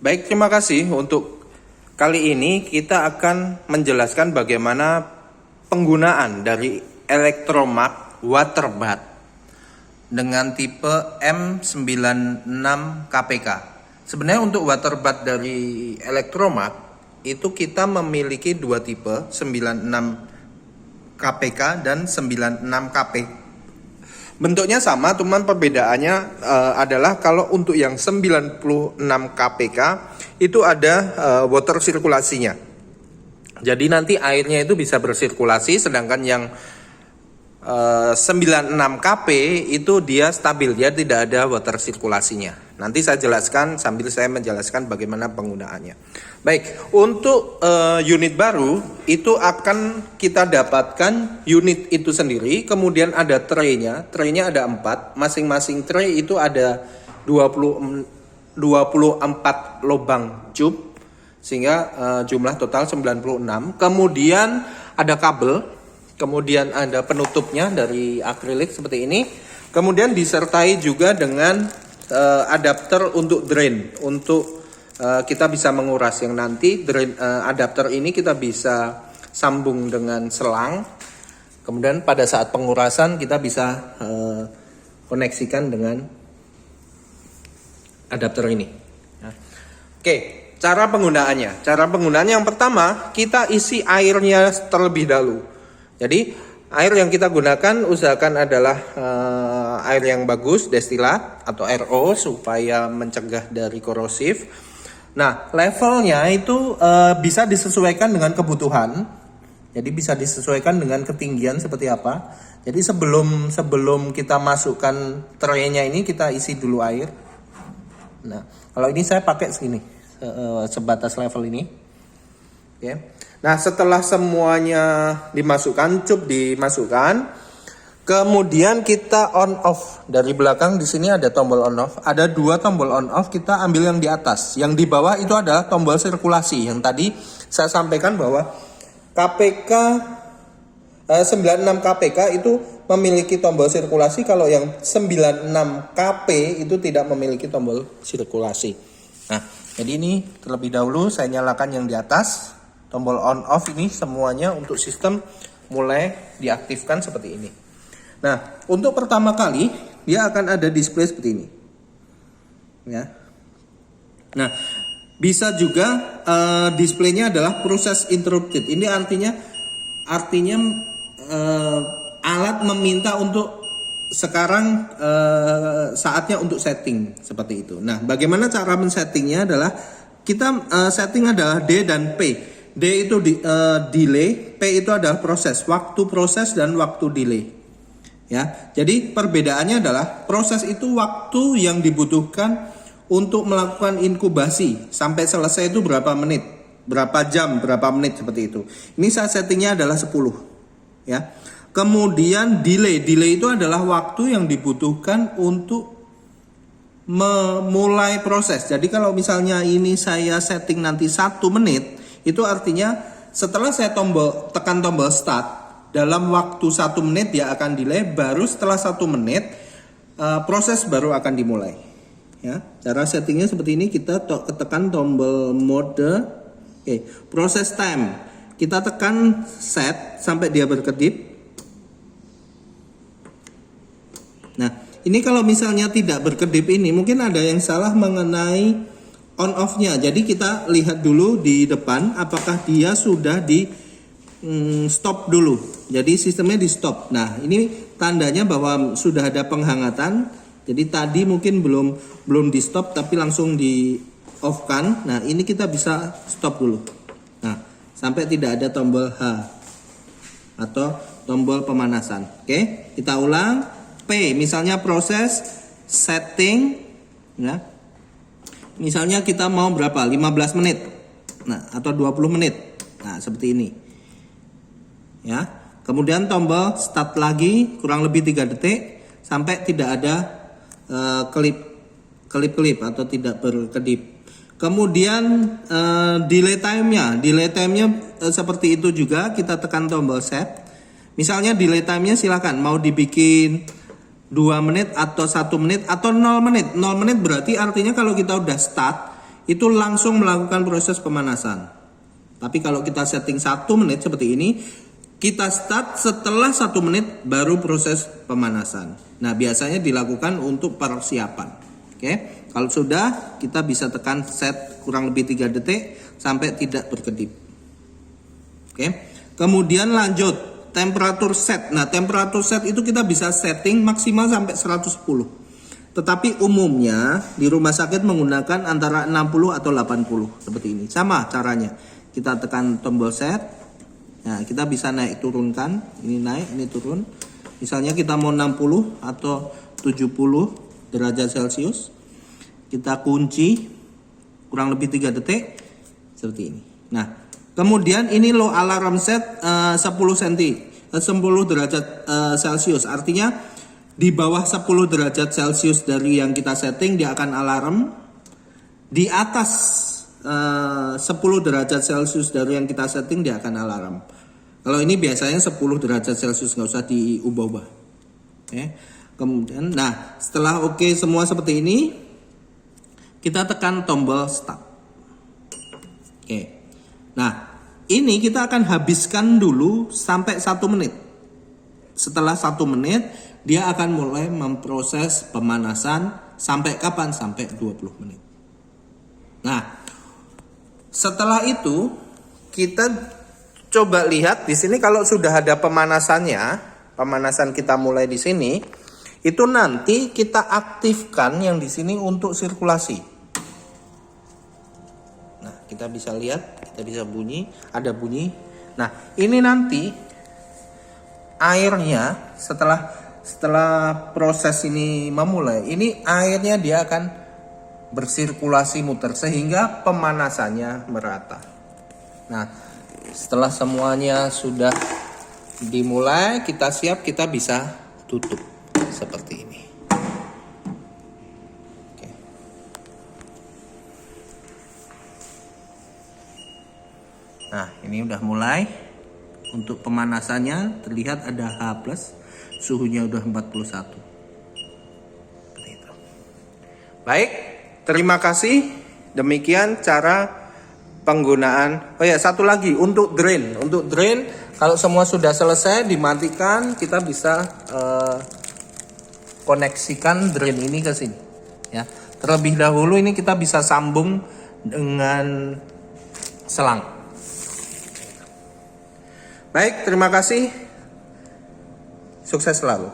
Baik, terima kasih. Untuk kali ini kita akan menjelaskan bagaimana penggunaan dari Electromark Waterbath dengan tipe M96 KPK. Sebenarnya untuk waterbath dari Electromark itu kita memiliki dua tipe, 96 KPK dan 96 KP. Bentuknya sama, cuman perbedaannya adalah kalau untuk yang 96 KPK itu ada water sirkulasinya. Jadi nanti airnya itu bisa bersirkulasi, sedangkan yang 96 KP itu dia stabil, dia tidak ada water sirkulasinya. Nanti saya jelaskan sambil saya menjelaskan bagaimana penggunaannya. Baik, untuk unit baru itu akan kita dapatkan unit itu sendiri, kemudian ada tray-nya. Tray-nya ada 4, masing-masing tray itu ada 24 lubang tube, sehingga jumlah total 96. Kemudian ada kabel, kemudian ada penutupnya dari akrilik seperti ini. Kemudian disertai juga dengan adapter untuk drain, untuk kita bisa menguras, yang nanti drain, adapter ini kita bisa sambung dengan selang. Kemudian pada saat pengurasan kita bisa koneksikan dengan adapter ini. Oke, cara penggunaannya. Cara penggunaannya yang pertama, kita isi airnya terlebih dahulu. Jadi air yang kita gunakan usahakan adalah air yang bagus, destilat atau RO, supaya mencegah dari korosif. Nah, levelnya itu bisa disesuaikan dengan kebutuhan. Jadi bisa disesuaikan dengan ketinggian seperti apa. Jadi sebelum kita masukkan tray-nya ini, kita isi dulu air. Nah, kalau ini saya pakai segini, sebatas level ini. Oke. Nah, setelah semuanya dimasukkan, cup dimasukkan, kemudian kita on off. Dari belakang di sini ada tombol on off. Ada 2 tombol on off, kita ambil yang di atas. Yang di bawah itu adalah tombol sirkulasi. Yang tadi saya sampaikan bahwa KPK 96 KPK itu memiliki tombol sirkulasi, kalau yang 96 KP itu tidak memiliki tombol sirkulasi. Nah, jadi ini terlebih dahulu saya nyalakan yang di atas. Tombol on off ini semuanya untuk sistem mulai diaktifkan seperti ini. Nah, untuk pertama kali dia akan ada display seperti ini. Ya. Nah, bisa juga displaynya adalah proses interrupted. Ini artinya alat meminta untuk sekarang saatnya untuk setting seperti itu. Nah, bagaimana cara men-settingnya adalah kita setting adalah D dan P. D itu delay, P itu adalah proses, waktu proses dan waktu delay. Ya, jadi perbedaannya adalah proses itu waktu yang dibutuhkan untuk melakukan inkubasi sampai selesai itu berapa menit, berapa jam, berapa menit seperti itu. Ini saya settingnya adalah 10. Ya. Kemudian delay itu adalah waktu yang dibutuhkan untuk memulai proses. Jadi kalau misalnya ini saya setting nanti 1 menit, itu artinya setelah saya tekan tombol start, dalam waktu 1 menit dia akan delay, baru setelah 1 menit proses baru akan dimulai. Ya, cara settingnya seperti ini, kita tekan tombol mode. Oke, proses time kita tekan set sampai dia berkedip. Nah, ini kalau misalnya tidak berkedip ini, mungkin ada yang salah mengenai on off-nya. Jadi kita lihat dulu di depan apakah dia sudah di stop dulu. Jadi sistemnya di stop. Nah, ini tandanya bahwa sudah ada penghangatan. Jadi tadi mungkin belum di stop tapi langsung di off kan. Nah, ini kita bisa stop dulu. Nah, sampai tidak ada tombol H atau tombol pemanasan. Oke, kita ulang. P misalnya proses setting, ya. Misalnya kita mau berapa? 15 menit. Nah, atau 20 menit. Nah, seperti ini. Ya. Kemudian tombol start lagi kurang lebih 3 detik sampai tidak ada kelip atau tidak berkedip. Kemudian delay time-nya seperti itu juga, kita tekan tombol set. Misalnya delay time-nya silakan mau dibikin 2 menit atau 1 menit atau 0 menit. 0 menit berarti artinya kalau kita udah start itu langsung melakukan proses pemanasan. Tapi kalau kita setting 1 menit seperti ini, kita start setelah 1 menit baru proses pemanasan. Nah, biasanya dilakukan untuk persiapan. Oke, kalau sudah, kita bisa tekan set kurang lebih 3 detik sampai tidak berkedip. Oke, kemudian lanjut temperatur set. Nah, temperatur set itu kita bisa setting maksimal sampai 110. Tetapi umumnya di rumah sakit menggunakan antara 60 atau 80 seperti ini. Sama caranya. Kita tekan tombol set. Nah, kita bisa naik turunkan. Ini naik, ini turun. Misalnya kita mau 60 atau 70 derajat Celcius. Kita kunci kurang lebih 3 detik seperti ini. Nah, kemudian ini low alarm set 10 derajat Celcius. Artinya di bawah 10 derajat Celcius dari yang kita setting dia akan alarm. Di atas 10 derajat Celcius dari yang kita setting dia akan alarm. Kalau ini biasanya 10 derajat Celcius, nggak usah diubah-ubah. Oke. Kemudian, nah setelah oke semua seperti ini, kita tekan tombol start. Oke. Nah ini kita akan habiskan dulu sampai 1 menit. Setelah 1 menit dia akan mulai memproses pemanasan sampai kapan? Sampai 20 menit. Nah, setelah itu kita coba lihat di sini kalau sudah ada pemanasannya, pemanasan kita mulai di sini, itu nanti kita aktifkan yang di sini untuk sirkulasi. Nah, kita bisa lihat, kita bisa bunyi, ada bunyi. Nah, ini nanti airnya setelah proses ini memulai, ini airnya dia akan bersirkulasi muter sehingga pemanasannya merata. Nah, setelah semuanya sudah dimulai, kita siap, kita bisa tutup seperti ini. Oke. Nah, ini udah mulai. Untuk pemanasannya terlihat ada H+. Suhunya udah 41. Baik, terima kasih. Demikian cara penggunaan. Oh ya, satu lagi untuk drain. Untuk drain, kalau semua sudah selesai dimatikan, kita bisa koneksikan drain ini ke sini. Ya, terlebih dahulu ini kita bisa sambung dengan selang. Baik, terima kasih. Sukses selalu.